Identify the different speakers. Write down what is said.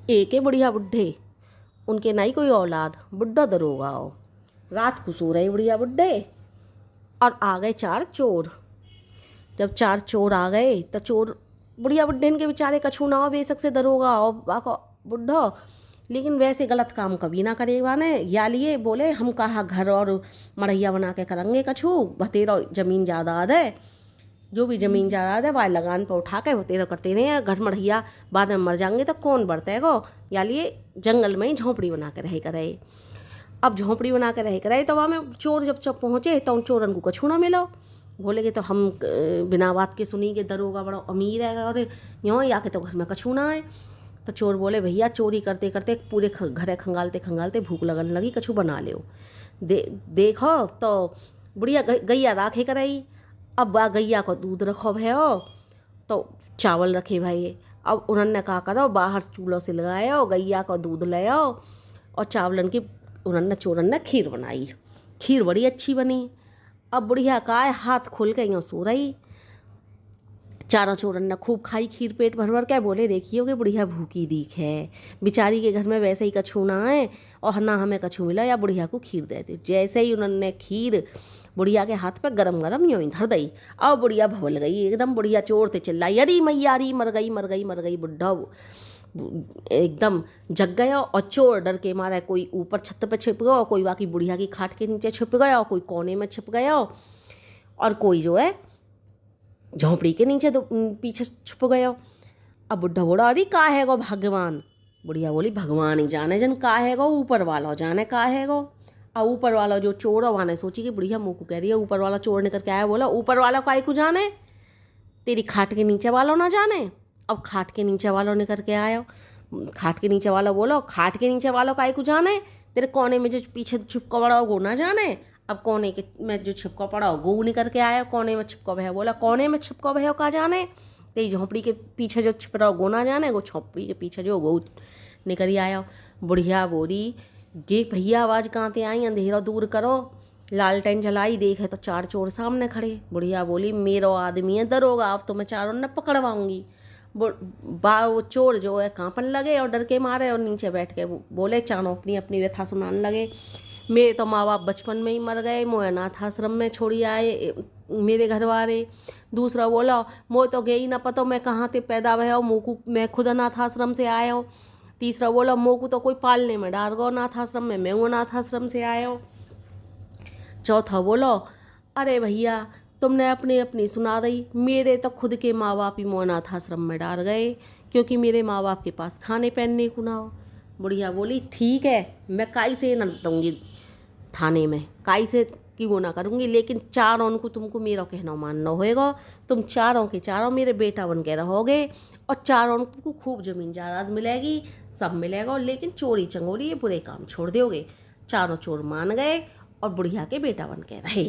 Speaker 1: एक है बुढ़िया बुड्ढे, उनके नहीं कोई औलाद, बुड्ढा दरोगा हो। रात को सो रहे बुढ़िया बुड्ढे और आ गए चार चोर। जब चार चोर आ गए तो चोर बुढ़िया बुड्ढे के बेचारे कछु ना हो, बेशक से दरोगा हो बाको बुढ़ो, लेकिन वैसे गलत काम कभी ना करे वाने। या लिए बोले हम कहा घर और मढ़ैया बना के करेंगे कछु, बतेरो जमीन जायदाद है, जो भी जमीन जायदाद है वह लगान पर उठा के बतेरो करते रहे, घर मढ़ैया बाद में मर जाएंगे तो कौन बरतेगो। या लिए जंगल में ही झोंपड़ी बना के रहे करे। अब झोंपड़ी बना के रहे करे तो वहाँ में चोर जब पहुँचे तो उन चोरन को कछु ना मिलो। बोले कि तो हम बिना बात के सुनी कि दरोगा बड़ा अमीर है और यूँ ही आके तो घर में कछु ना है। तो चोर बोले भैया चोरी करते करते पूरे घरे खंगालते खंगालते भूख लगन लगी, कछु बना ले। देखो तो बुढ़िया गैया राखे कराई। अब बा गैया को दूध रखो भयो तो चावल रखे भाई। अब उन्होंने कहा करो बाहर चूल्हों से लगाओ, गैया को दूध ले आओ और चावलन की उन्होंने चोरन ने खीर बनाई। खीर बड़ी अच्छी बनी। अब बुढ़िया का हाथ खोल के यूँ सो रही। चारों चोरन ने खूब खाई खीर पेट भर भर के। बोले देखिए कि बुढ़िया भूखी दीख है, बेचारी के घर में वैसे ही कछु ना है और ना हमें कछु मिला, या बुढ़िया को खीर देते। जैसे ही उन्होंने खीर बुढ़िया के हाथ पे गरम गरम यूँ ही धर दी। अब बुढ़िया भवल गई एकदम। बुढ़िया चोरते चिल्लाई अरे मैयारी मर गई मर गई मर गई। बुढ़ा एकदम जग गया और चोर डर के मारे कोई ऊपर छत पे छिप गया, कोई बाकी बुढ़िया की खाट के नीचे छिप गया, कोई कोने में छिप गया और कोई जो है झोंपड़ी के नीचे तो पीछे छुप गया। अब बुढ़ा बोला अरे का है गो भगवान। बुढ़िया बोली भगवान ही जाने जन का है गो, ऊपर वाला जाने का है गो। और ऊपर वाला जो चोर है वहाँ ने सोची कि बुढ़िया मुँह को कह रही है ऊपर वाला चोर ने करके आया। बोला ऊपर वाला काय को जाने, तेरी खाट के नीचे वालों ना जाने। अब खाट के नीचे वालों ने करके आयो। खाट के नीचे वाला बोलो खाट के नीचे वालों काय को जाने, तेरे कोने में जो पीछे छिपका पड़ा हो वो ना जाने। अब कोने के में जो छिपका पड़ा हो वो निकल के आया, कोने में छिपका भैया। बोला कोने में छिपका भैया का जाने, तेरी झोंपड़ी के पीछे जो छिप रहा हो वो ना जाने, वो झोंपड़ी के पीछे जो वो निकल ही आया। बुढ़िया बोली गे भैया आवाज़ कहाँ ते आई, अंधेरा दूर करो। लालटेन जलाई, देखे तो चार चोर सामने खड़े। बुढ़िया बोली मेरो आदमी है दरोगा, अब तो मैं चारों ने पकड़वाऊंगी। वो चोर जो है कांपन लगे और डर के मारे और नीचे बैठ के बोले चारों अपनी अपनी व्यथा सुनाने लगे। मेरे तो माँ बाप बचपन में ही मर गए, मोए अनाथ आश्रम में छोड़ी आए मेरे घर वाले। दूसरा बोला मोए तो गई ना पता मैं कहाँ से पैदा भया, मोकू मैं खुद अनाथ आश्रम से आया हो। तीसरा बोला मोकू तो कोई पालने में डाल गो अनाथ आश्रम में, मैं अनाथ आश्रम से आया हो। चौथा बोलो अरे भैया तुमने अपनी अपनी सुना दी, मेरे तो खुद के माँ बाप ही अनाथ आश्रम में डाल गए क्योंकि मेरे माँ बाप के पास खाने पहनने को ना हो। बुढ़िया बोली ठीक है मैं काई से न दूँगी थाने में, काई से कि वो ना करूँगी, लेकिन चारों को तुमको मेरा कहना मानना होएगा। तुम चारों के चारों मेरे बेटा बन के रहोगे और चारों को खूब जमीन जायदाद मिलेगी, सब मिलेगा, लेकिन चोरी चंगोरी ये बुरे काम छोड़ दोगे। चारों चोर मान गए और बुढ़िया के बेटा बन के रहे।